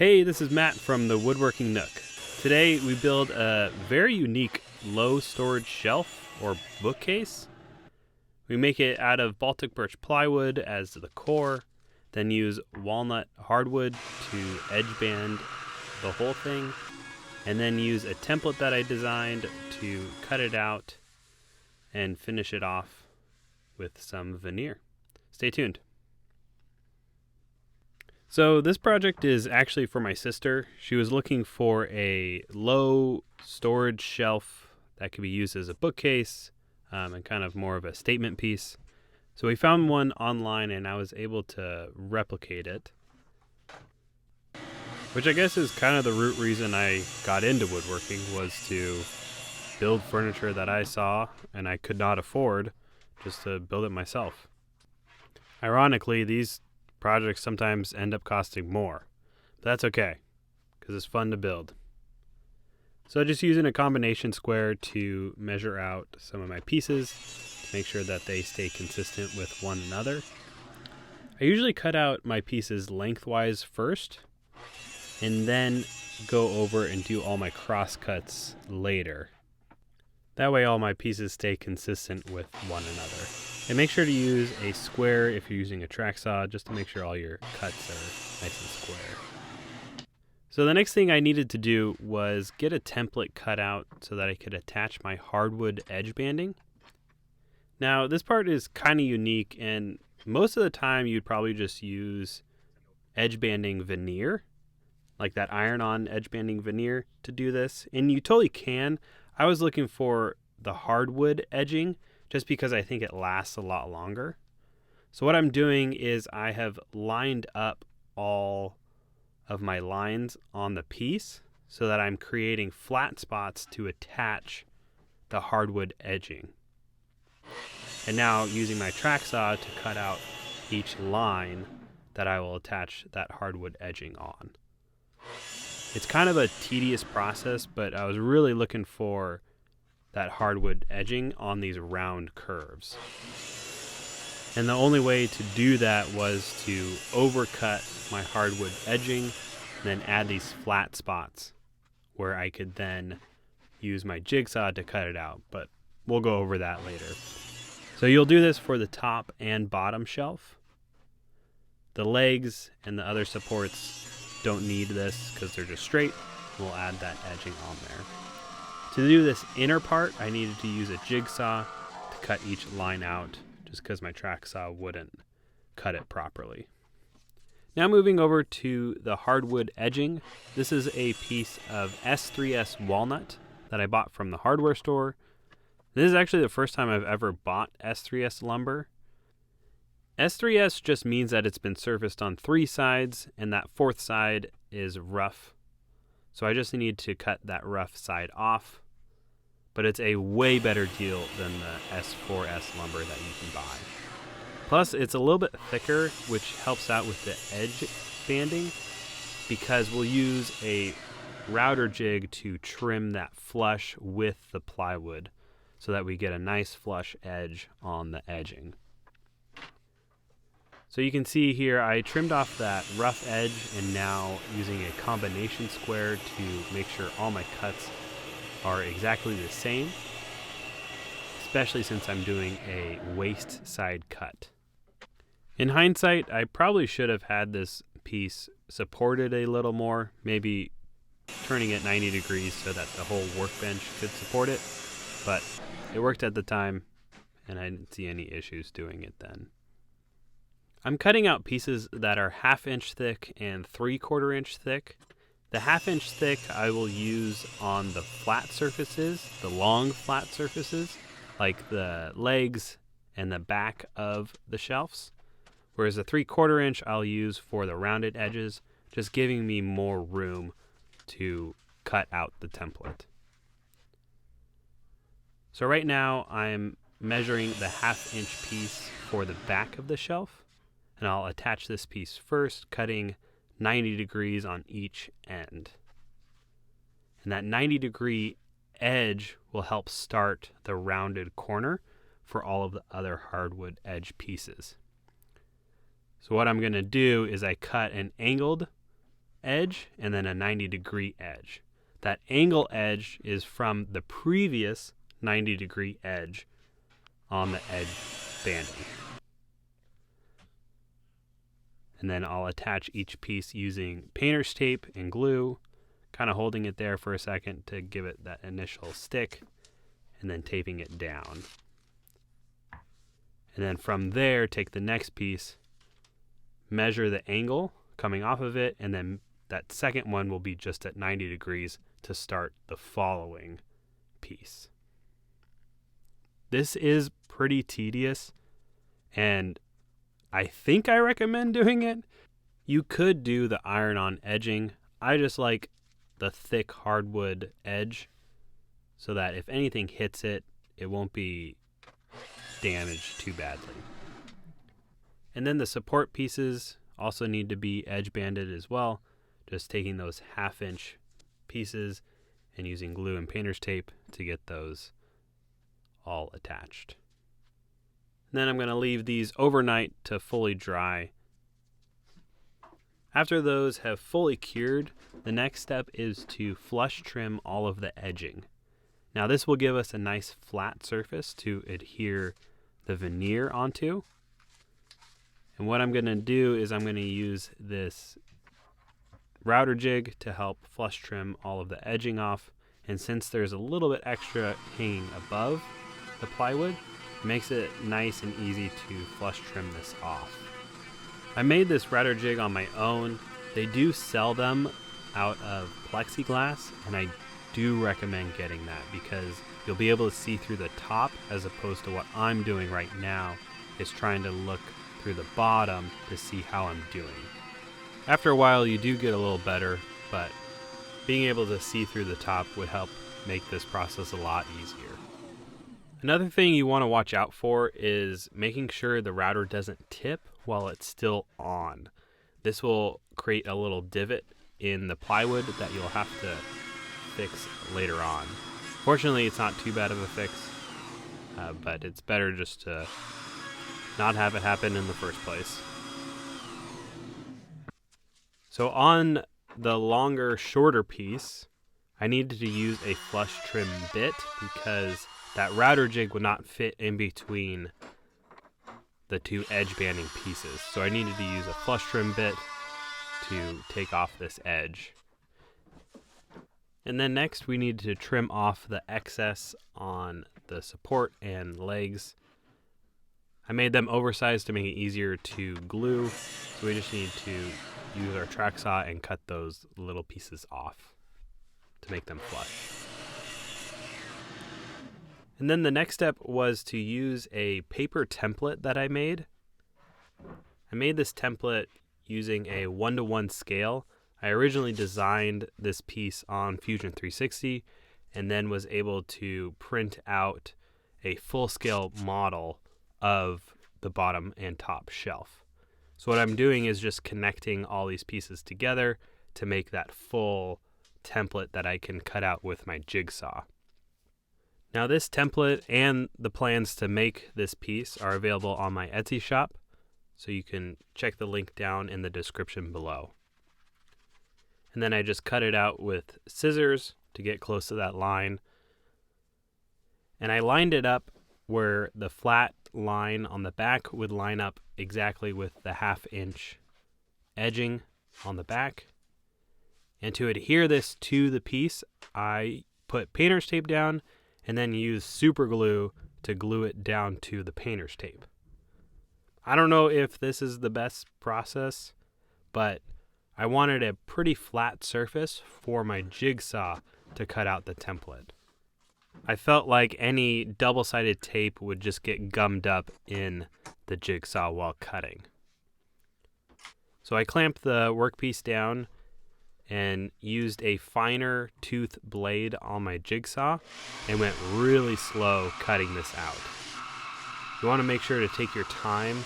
Hey, this is Matt from the Woodworking Nook. Today we build a very unique low storage shelf or bookcase. We make it out of Baltic birch plywood as the core, then use walnut hardwood to edge band the whole thing, and then use a template that I designed to cut it out and finish it off with some veneer. Stay tuned. So this project is actually for my sister. She was looking for a low storage shelf that could be used as a bookcase and kind of more of a statement piece. So we found one online and I was able to replicate it, which I guess is kind of the root reason I got into woodworking, was to build furniture that I saw and I could not afford, just to build it myself. Ironically, these projects sometimes end up costing more, but that's okay because it's fun to build. So just using a combination square to measure out some of my pieces to make sure that they stay consistent with one another. I usually cut out my pieces lengthwise first and then go over and do all my cross cuts later. That way all my pieces stay consistent with one another. And make sure to use a square if you're using a track saw, just to make sure all your cuts are nice and square. So the next thing I needed to do was get a template cut out so that I could attach my hardwood edge banding. Now this part is kind of unique, and most of the time you'd probably just use edge banding veneer, like that iron-on edge banding veneer, to do this. And you totally can. I was looking for the hardwood edging just because I think it lasts a lot longer. So what I'm doing is I have lined up all of my lines on the piece so that I'm creating flat spots to attach the hardwood edging. And now using my track saw to cut out each line that I will attach that hardwood edging on. It's kind of a tedious process, but I was really looking for that hardwood edging on these round curves. And the only way to do that was to overcut my hardwood edging and then add these flat spots where I could then use my jigsaw to cut it out, but we'll go over that later. So you'll do this for the top and bottom shelf. The legs and the other supports don't need this because they're just straight. We'll add that edging on there. To do this inner part, I needed to use a jigsaw to cut each line out, just because my track saw wouldn't cut it properly. Now moving over to the hardwood edging. This is a piece of S3S walnut that I bought from the hardware store. This is actually the first time I've ever bought S3S lumber. S3S just means that it's been surfaced on 3 sides, and that 4th side is rough. So I just need to cut that rough side off. But it's a way better deal than the S4S lumber that you can buy. Plus, it's a little bit thicker, which helps out with the edge banding, because we'll use a router jig to trim that flush with the plywood so that we get a nice flush edge on the edging. So you can see here I trimmed off that rough edge, and now using a combination square to make sure all my cuts are exactly the same, especially since I'm doing a waist side cut. In hindsight, I probably should have had this piece supported a little more, maybe turning it 90 degrees so that the whole workbench could support it, but it worked at the time and I didn't see any issues doing it then. I'm cutting out pieces that are 1/2 inch thick and 3/4 inch thick. The 1/2 inch thick I will use on the flat surfaces, the long flat surfaces, like the legs and the back of the shelves. Whereas the 3/4 inch I'll use for the rounded edges, just giving me more room to cut out the template. So right now I'm measuring the 1/2 inch piece for the back of the shelf, and I'll attach this piece first, cutting 90 degrees on each end. And that 90-degree edge will help start the rounded corner for all of the other hardwood edge pieces. So what I'm going to do is I cut an angled edge and then a 90-degree edge. That angle edge is from the previous 90-degree edge on the edge banding. And then I'll attach each piece using painter's tape and glue, kind of holding it there for a second to give it that initial stick, and then taping it down. And then from there, take the next piece, measure the angle coming off of it, and then that second one will be just at 90 degrees to start the following piece. This is pretty tedious, and I think I recommend doing it. You could do the iron-on edging. I just like the thick hardwood edge so that if anything hits it, it won't be damaged too badly. And then the support pieces also need to be edge banded as well. Just taking those 1/2-inch pieces and using glue and painter's tape to get those all attached. And then I'm going to leave these overnight to fully dry. After those have fully cured, the next step is to flush trim all of the edging. Now this will give us a nice flat surface to adhere the veneer onto. And what I'm going to do is I'm going to use this router jig to help flush trim all of the edging off. And since there's a little bit extra hanging above the plywood, it makes it nice and easy to flush trim this off. I made this router jig on my own. They do sell them out of plexiglass, and I do recommend getting that because you'll be able to see through the top, as opposed to what I'm doing right now is trying to look through the bottom to see how I'm doing. After a while you do get a little better, but being able to see through the top would help make this process a lot easier. Another thing you want to watch out for is making sure the router doesn't tip while it's still on. This will create a little divot in the plywood that you'll have to fix later on. Fortunately, it's not too bad of a fix, but it's better just to not have it happen in the first place. So on the longer, shorter piece, I needed to use a flush trim bit because that router jig would not fit in between the two edge banding pieces. So I needed to use a flush trim bit to take off this edge. And then next we need to trim off the excess on the support and legs. I made them oversized to make it easier to glue, so we just need to use our track saw and cut those little pieces off to make them flush. And then the next step was to use a paper template that I made. I made this template using a 1:1 scale. I originally designed this piece on Fusion 360 and then was able to print out a full-scale model of the bottom and top shelf. So what I'm doing is just connecting all these pieces together to make that full template that I can cut out with my jigsaw. Now this template and the plans to make this piece are available on my Etsy shop, so you can check the link down in the description below. And then I just cut it out with scissors to get close to that line. And I lined it up where the flat line on the back would line up exactly with the 1/2-inch edging on the back. And to adhere this to the piece, I put painter's tape down and then used super glue to glue it down to the painter's tape. I don't know if this is the best process, but I wanted a pretty flat surface for my jigsaw to cut out the template. I felt like any double-sided tape would just get gummed up in the jigsaw while cutting. So I clamped the workpiece down and used a finer tooth blade on my jigsaw and went really slow cutting this out. You want to make sure to take your time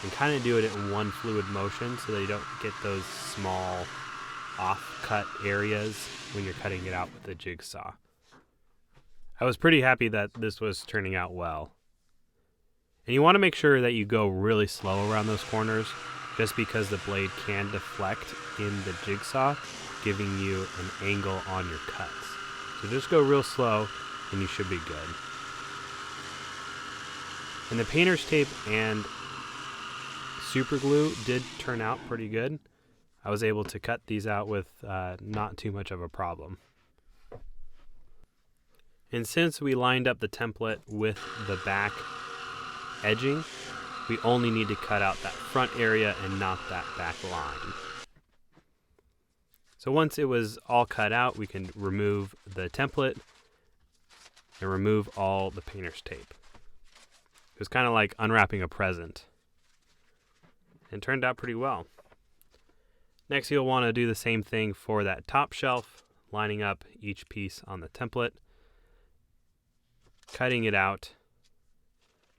and kind of do it in one fluid motion so that you don't get those small off-cut areas when you're cutting it out with the jigsaw. I was pretty happy that this was turning out well. And you want to make sure that you go really slow around those corners, just because the blade can deflect in the jigsaw, giving you an angle on your cuts. So just go real slow and you should be good. And the painter's tape and super glue did turn out pretty good. I was able to cut these out with not too much of a problem. And since we lined up the template with the back edging, we only need to cut out that front area and not that back line. So once it was all cut out, we can remove the template and remove all the painter's tape. It was kind of like unwrapping a present. And it turned out pretty well. Next, you'll want to do the same thing for that top shelf, lining up each piece on the template, cutting it out,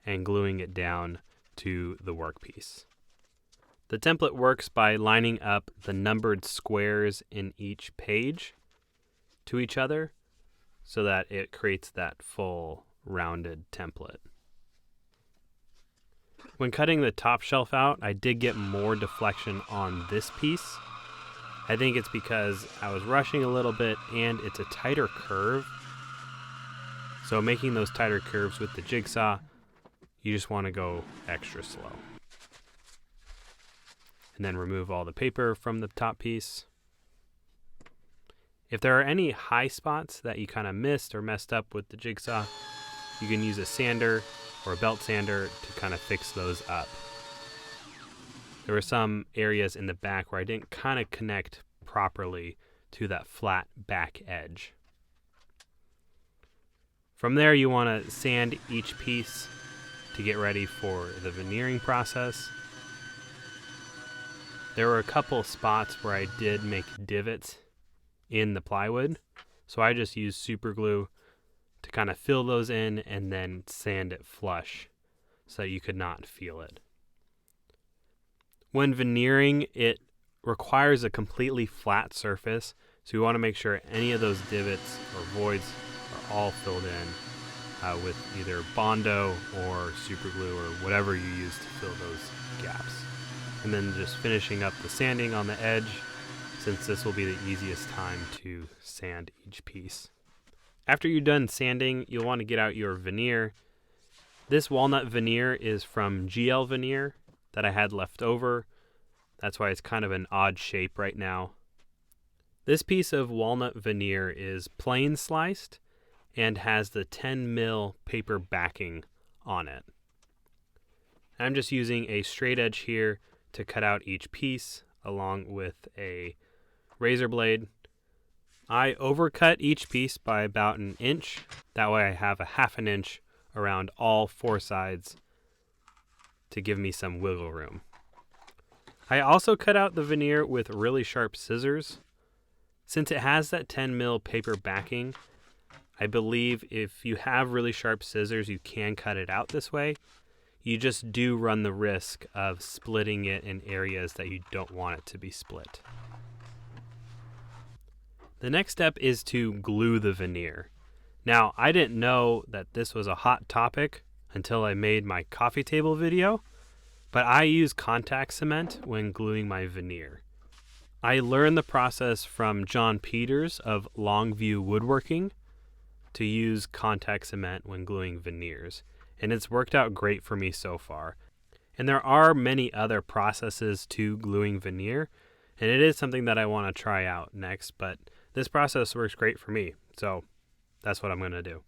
and gluing it down to the workpiece. The template works by lining up the numbered squares in each page to each other so that it creates that full rounded template. When cutting the top shelf out, I did get more deflection on this piece. I think it's because I was rushing a little bit and it's a tighter curve. So making those tighter curves with the jigsaw, you just want to go extra slow. And then remove all the paper from the top piece. If there are any high spots that you kind of missed or messed up with the jigsaw, you can use a sander or a belt sander to kind of fix those up. There were some areas in the back where I didn't kind of connect properly to that flat back edge. From there, you want to sand each piece to get ready for the veneering process. There were a couple spots where I did make divots in the plywood, so I just used super glue to kind of fill those in and then sand it flush so that you could not feel it. When veneering, it requires a completely flat surface, so you want to make sure any of those divots or voids are all filled in with either Bondo or super glue or whatever you use to fill those gaps. And then just finishing up the sanding on the edge, since this will be the easiest time to sand each piece. After you're done sanding, you'll want to get out your veneer. This walnut veneer is from GL Veneer that I had left over. That's why it's kind of an odd shape right now. This piece of walnut veneer is plain sliced and has the 10 mil paper backing on it. I'm just using a straight edge here to cut out each piece along with a razor blade. I overcut each piece by about an inch. That way I have a half an inch around all four sides to give me some wiggle room. I also cut out the veneer with really sharp scissors. Since it has that 10 mil paper backing, I believe if you have really sharp scissors, you can cut it out this way. You just do run the risk of splitting it in areas that you don't want it to be split. The next step is to glue the veneer. Now, I didn't know that this was a hot topic until I made my coffee table video, but I use contact cement when gluing my veneer. I learned the process from John Peters of Longview Woodworking to use contact cement when gluing veneers, and it's worked out great for me so far. And there are many other processes to gluing veneer, and it is something that I want to try out next, but this process works great for me, so that's what I'm going to do.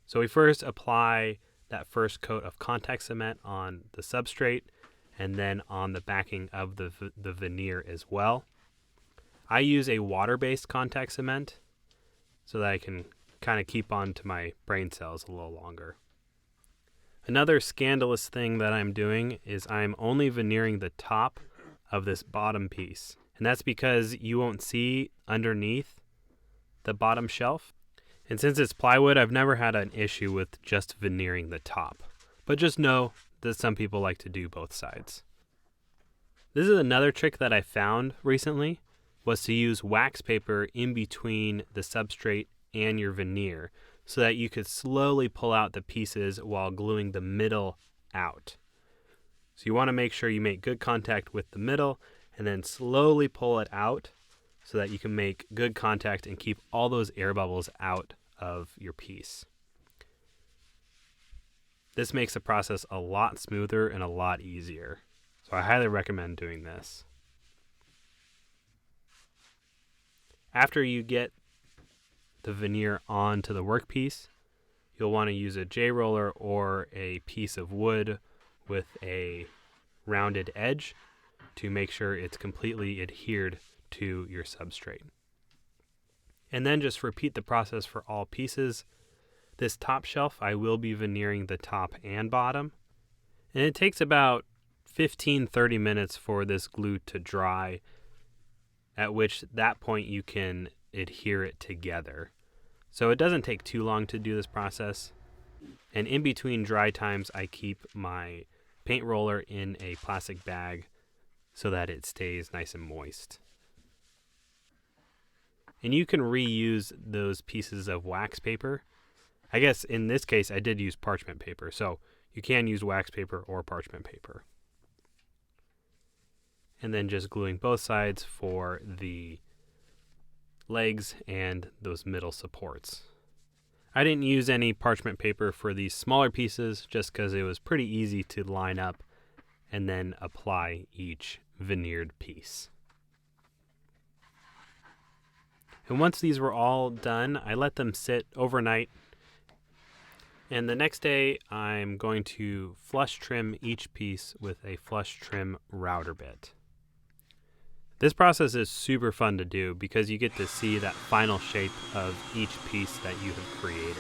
So we first apply that first coat of contact cement on the substrate and then on the backing of the veneer as well. I use a water-based contact cement so that I can kind of keep on to my brain cells a little longer. Another scandalous thing that I'm doing is I'm only veneering the top of this bottom piece. And that's because you won't see underneath the bottom shelf. And since it's plywood, I've never had an issue with just veneering the top. But just know that some people like to do both sides. This is another trick that I found recently, was to use wax paper in between the substrate and your veneer so that you could slowly pull out the pieces while gluing the middle out. So you want to make sure you make good contact with the middle and then slowly pull it out so that you can make good contact and keep all those air bubbles out of your piece. This makes the process a lot smoother and a lot easier. So I highly recommend doing this. After you get the veneer onto the workpiece, you'll want to use a J-roller or a piece of wood with a rounded edge to make sure it's completely adhered to your substrate. And then just repeat the process for all pieces. This top shelf, I will be veneering the top and bottom. And it takes about 15-30 minutes for this glue to dry, at which that point you can adhere it together. So it doesn't take too long to do this process. And in between dry times, I keep my paint roller in a plastic bag so that it stays nice and moist. And you can reuse those pieces of wax paper. I guess in this case, I did use parchment paper, so you can use wax paper or parchment paper. And then just gluing both sides for the legs and those middle supports. I didn't use any parchment paper for these smaller pieces just because it was pretty easy to line up and then apply each veneered piece. And once these were all done, I let them sit overnight. And the next day, I'm going to flush trim each piece with a flush trim router bit. This process is super fun to do because you get to see that final shape of each piece that you have created.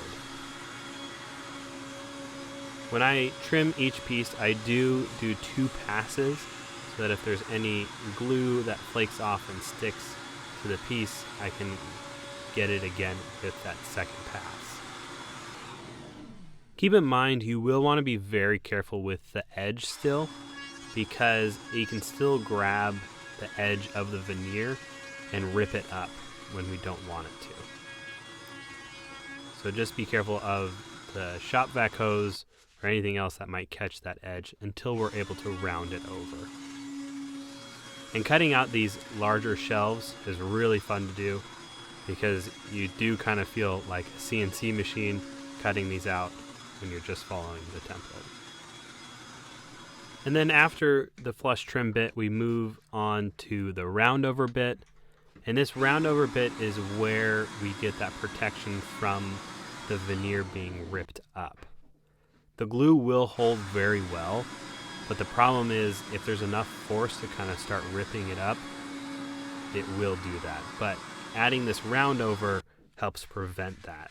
When I trim each piece, I do 2 passes so that if there's any glue that flakes off and sticks to the piece, I can get it again with that second pass. Keep in mind you will want to be very careful with the edge still, because you can still grab the edge of the veneer and rip it up when we don't want it to. So just be careful of the shop vac hose or anything else that might catch that edge until we're able to round it over. And cutting out these larger shelves is really fun to do because you do kind of feel like a CNC machine cutting these out when you're just following the template. And then after the flush trim bit, we move on to the roundover bit. And this roundover bit is where we get that protection from the veneer being ripped up. The glue will hold very well, but the problem is if there's enough force to kind of start ripping it up, it will do that. But adding this roundover helps prevent that.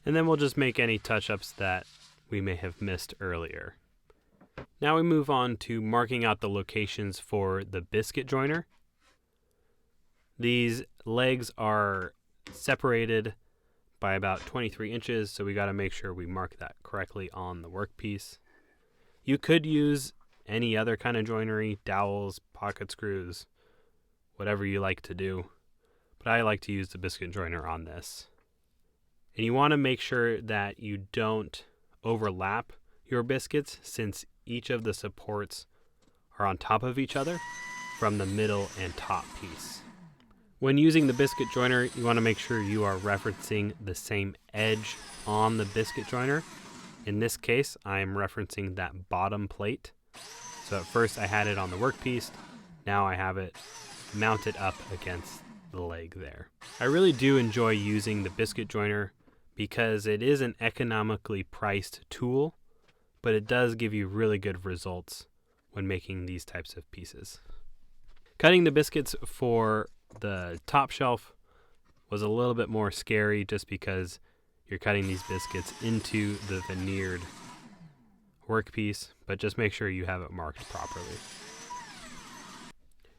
And then we'll just make any touch-ups that we may have missed earlier. Now we move on to marking out the locations for the biscuit joiner. These legs are separated by about 23 inches, so we got to make sure we mark that correctly on the workpiece. You could use any other kind of joinery, dowels, pocket screws, whatever you like to do, but I like to use the biscuit joiner on this. And you want to make sure that you don't overlap your biscuits, since each of the supports are on top of each other from the middle and top piece. When using the biscuit joiner, you want to make sure you are referencing the same edge on the biscuit joiner. In this case, I am referencing that bottom plate. So at first I had it on the workpiece, now I have it mounted up against the leg there. I really do enjoy using the biscuit joiner because it is an economically priced tool, but it does give you really good results when making these types of pieces. Cutting the biscuits for the top shelf was a little bit more scary just because you're cutting these biscuits into the veneered workpiece, but just make sure you have it marked properly.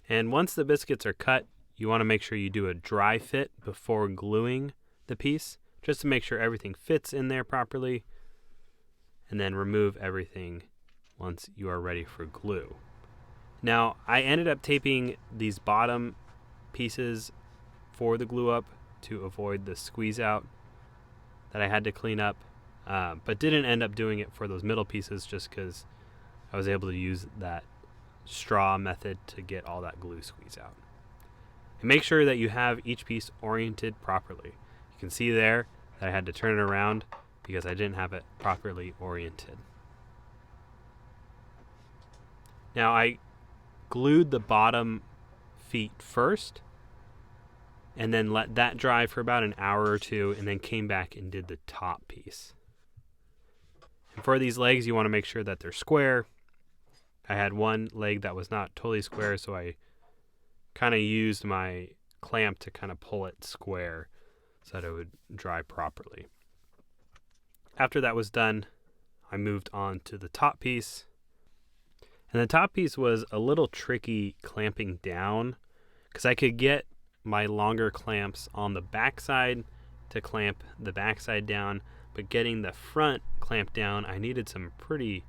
And once the biscuits are cut, you want to make sure you do a dry fit before gluing the piece, just to make sure everything fits in there properly, and then remove everything once you are ready for glue. Now, I ended up taping these bottom pieces for the glue up to avoid the squeeze out that I had to clean up, but didn't end up doing it for those middle pieces just because I was able to use that straw method to get all that glue squeeze out. And make sure that you have each piece oriented properly. You can see there that I had to turn it around because I didn't have it properly oriented. Now I glued the bottom feet first and then let that dry for about an hour or two, and then came back and did the top piece. And for these legs, you want to make sure that they're square. I had one leg that was not totally square, so I kind of used my clamp to kind of pull it square so that it would dry properly. After that was done, I moved on to the top piece. And the top piece was a little tricky clamping down because I could get my longer clamps on the backside to clamp the backside down, but getting the front clamp down, I needed some pretty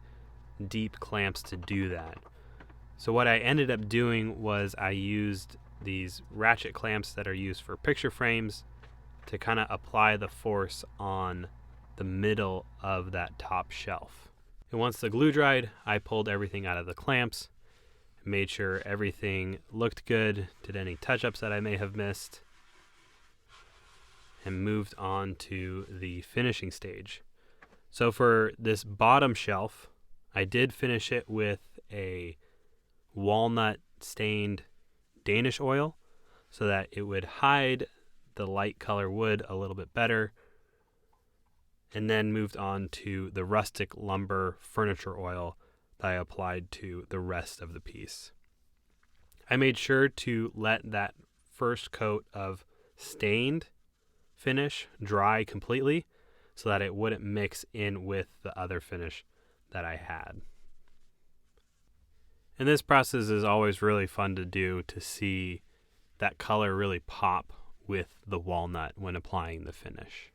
deep clamps to do that. So what I ended up doing was I used these ratchet clamps that are used for picture frames to kind of apply the force on the middle of that top shelf. And once the glue dried, I pulled everything out of the clamps, made sure everything looked good, did any touch-ups that I may have missed, and moved on to the finishing stage. So for this bottom shelf, I did finish it with a walnut stained Danish oil so that it would hide the light color wood a little bit better, and then moved on to the rustic lumber furniture oil that I applied to the rest of the piece. I made sure to let that first coat of stained finish dry completely so that it wouldn't mix in with the other finish that I had. And this process is always really fun to do, to see that color really pop with the walnut when applying the finish.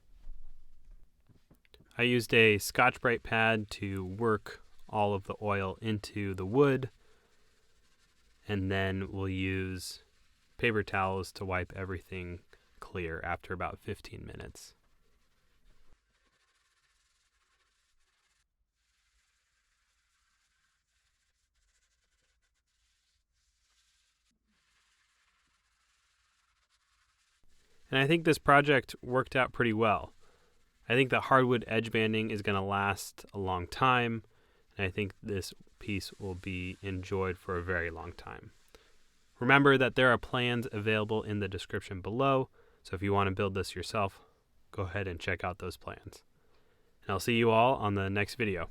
I used a Scotch-Brite pad to work all of the oil into the wood, and then we'll use paper towels to wipe everything clear after about 15 minutes. And I think this project worked out pretty well. I think the hardwood edge banding is going to last a long time, and I think this piece will be enjoyed for a very long time. Remember that there are plans available in the description below, so if you want to build this yourself, go ahead and check out those plans. And I'll see you all on the next video.